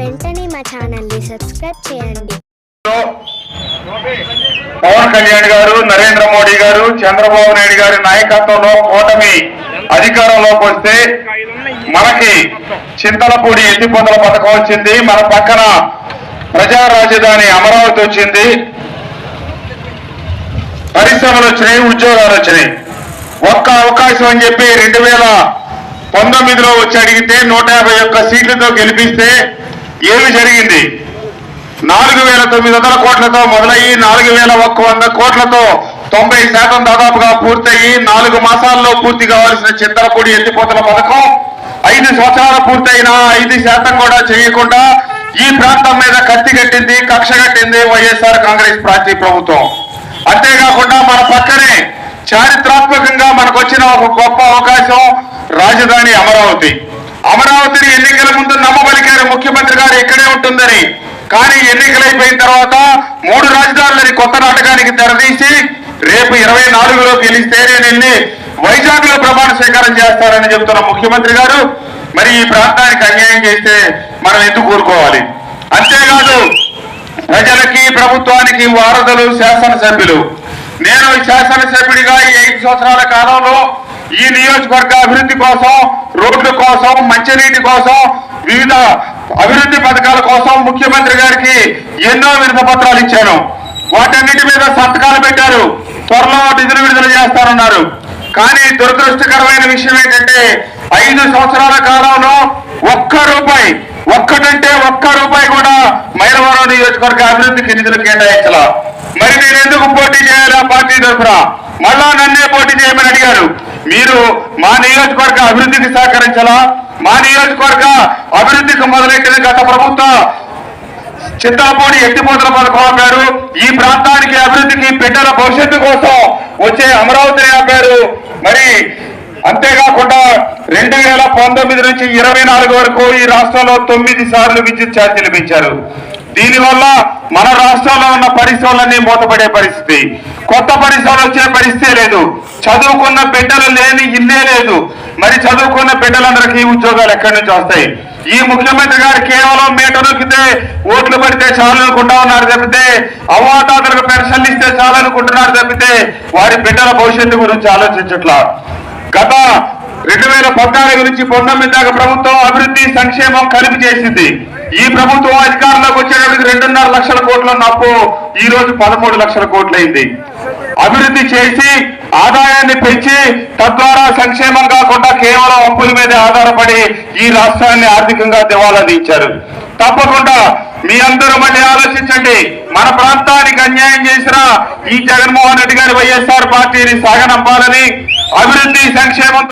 వెంటనే మా ఛానల్ని సబ్స్క్రైబ్ చేయండి. పవన్ కళ్యాణ్ గారు, నరేంద్ర మోడీ గారు, చంద్రబాబు నాయుడు గారి నాయకత్వంలో కూటమి అధికారంలోకి వస్తే మనకి చింతలపూడి ఎత్తిపోతల పథకం వచ్చింది. మన పక్కన ప్రజా రాజధాని అమరావతి వచ్చింది. పరిశ్రమలు వచ్చినాయి, ఉద్యోగాలు వచ్చినాయి. ఒక్క అవకాశం అని చెప్పి 2019లో వచ్చి అడిగితే 151 సీట్లతో గెలిపిస్తే ఏమి జరిగింది? 4,900 కోట్లతో మొదలయ్యి 4,100 కోట్లతో 90% దాదాపుగా పూర్తయి 4 మాసాల్లో పూర్తి కావాల్సిన చింతలపూడి ఎత్తిపోతల పథకం 5 సంవత్సరాలు పూర్తయినా 5% కూడా చేయకుండా ఈ ప్రాంతం మీద కత్తి కట్టింది, కక్ష కట్టింది వైఎస్ఆర్ కాంగ్రెస్ పార్టీ ప్రభుత్వం. అంతేకాకుండా మన పక్కనే చారిత్రాత్మకంగా మనకు వచ్చిన ఒక గొప్ప అవకాశం రాజధాని అమరావతి. అమరావతిని ఎన్నికల ముందు నమ్మబలికారు ముఖ్యమంత్రి గారు ఇక్కడే ఉంటుందని. కానీ ఎన్నికలైపోయిన తర్వాత 3 రాజధానులని కొత్త నాటకానికి తెరదీసి రేపు 24లో గెలిస్తే నేను వెళ్ళి వైజాగ్ లో ప్రమాణ స్వీకారం చేస్తారని చెప్తున్న ముఖ్యమంత్రి గారు మరి ఈ ప్రాంతానికి అన్యాయం చేస్తే మనం ఎందుకు కూరుకోవాలి? అంతేకాదు ప్రజలకి ప్రభుత్వానికి వారధులు శాసనసభ్యులు. నేను శాసనసభ్యుడిగా ఈ 5 సంవత్సరాల కాలంలో ఈ నియోజకవర్గ అభివృద్ధి కోసం, రోడ్ల కోసం, మంచినీటి కోసం, వివిధ అభివృద్ధి పథకాల కోసం ముఖ్యమంత్రి గారికి ఎన్నో వినతి పత్రాలు ఇచ్చాను. వాటన్నిటి మీద సంతకాలు పెట్టారు. త్వరలో నిధులు విడుదల చేస్తారన్నారు. కానీ దురదృష్టకరమైన విషయం ఏంటంటే 5 సంవత్సరాల కాలంలో ఒక్క రూపాయి కూడా మైలవరం నియోజకవర్గ అభివృద్ధికి నిధులు కేటాయించాల. మరి నేను ఎందుకు పోటీ చేయాలా? పార్టీ తరఫున మళ్ళా నన్నే పోటీ చేయమని అడిగారు. మీరు మా నియోజకవర్గ అభివృద్ధికి సహకరించాలా? మా నియోజకవర్గ అభివృద్ధికి మొదలెట్టిన గత ప్రభుత్వం చింతలపూడి ఎత్తిపోతల పథకం ఆపారు. ఈ ప్రాంతానికి అభివృద్ధికి బిడ్డల భవిష్యత్తు కోసం వచ్చే అమరావతిని ఆపారు. మరి అంతేకాకుండా 2019 నుంచి 24 వరకు ఈ రాష్ట్రంలో 9 సార్లు విద్యుత్ ఛార్జీలు పెంచారు. దీనివల్ల మన రాష్ట్రంలో ఉన్న పరిశ్రమలన్నీ మూతపడే పరిస్థితి, కొత్త పరిశ్రమలు వచ్చే పరిస్థితి లేదు. చదువుకున్న బిడ్డలు లేని ఇల్లే లేదు. మరి చదువుకున్న బిడ్డలందరికీ ఉద్యోగాలు ఎక్కడి నుంచి వస్తాయి? ఈ ముఖ్యమంత్రి గారు కేవలం మేట నొక్కితే ఓట్లు పడితే చాలనుకుంటా ఉన్నారు తప్పితే, అవ్వాతాతలకు పెన్షన్లు ఇస్తే చాలనుకుంటున్నారు తప్పితే వారి బిడ్డల భవిష్యత్తు గురించి ఆలోచించట్లా. గత 2014 నుంచి 19 దాకా ప్రభుత్వం అభివృద్ధి సంక్షేమం కలిపి చేసింది. ఈ ప్రభుత్వం అధికారంలోకి వచ్చేటప్పటికి 2.5 లక్షల కోట్ల అప్పు ఈ రోజు 13 లక్షల కోట్లయింది. అభివృద్ధి చేసి ఆదాయాన్ని పెంచి తద్వారా సంక్షేమం కాకుండా కేవలం అప్పుల మీద ఆధారపడి ఈ రాష్ట్రాన్ని ఆర్థికంగా దివాలా తీర్చారు. తప్పకుండా మీ అందరూ మళ్ళీ ఆలోచించండి. మన ప్రాంతానికి అన్యాయం చేసిన ఈ జగన్మోహన్ రెడ్డి గారి వైఎస్ఆర్ పార్టీని సాగనంపాలని, అభివృద్ధి సంక్షేమం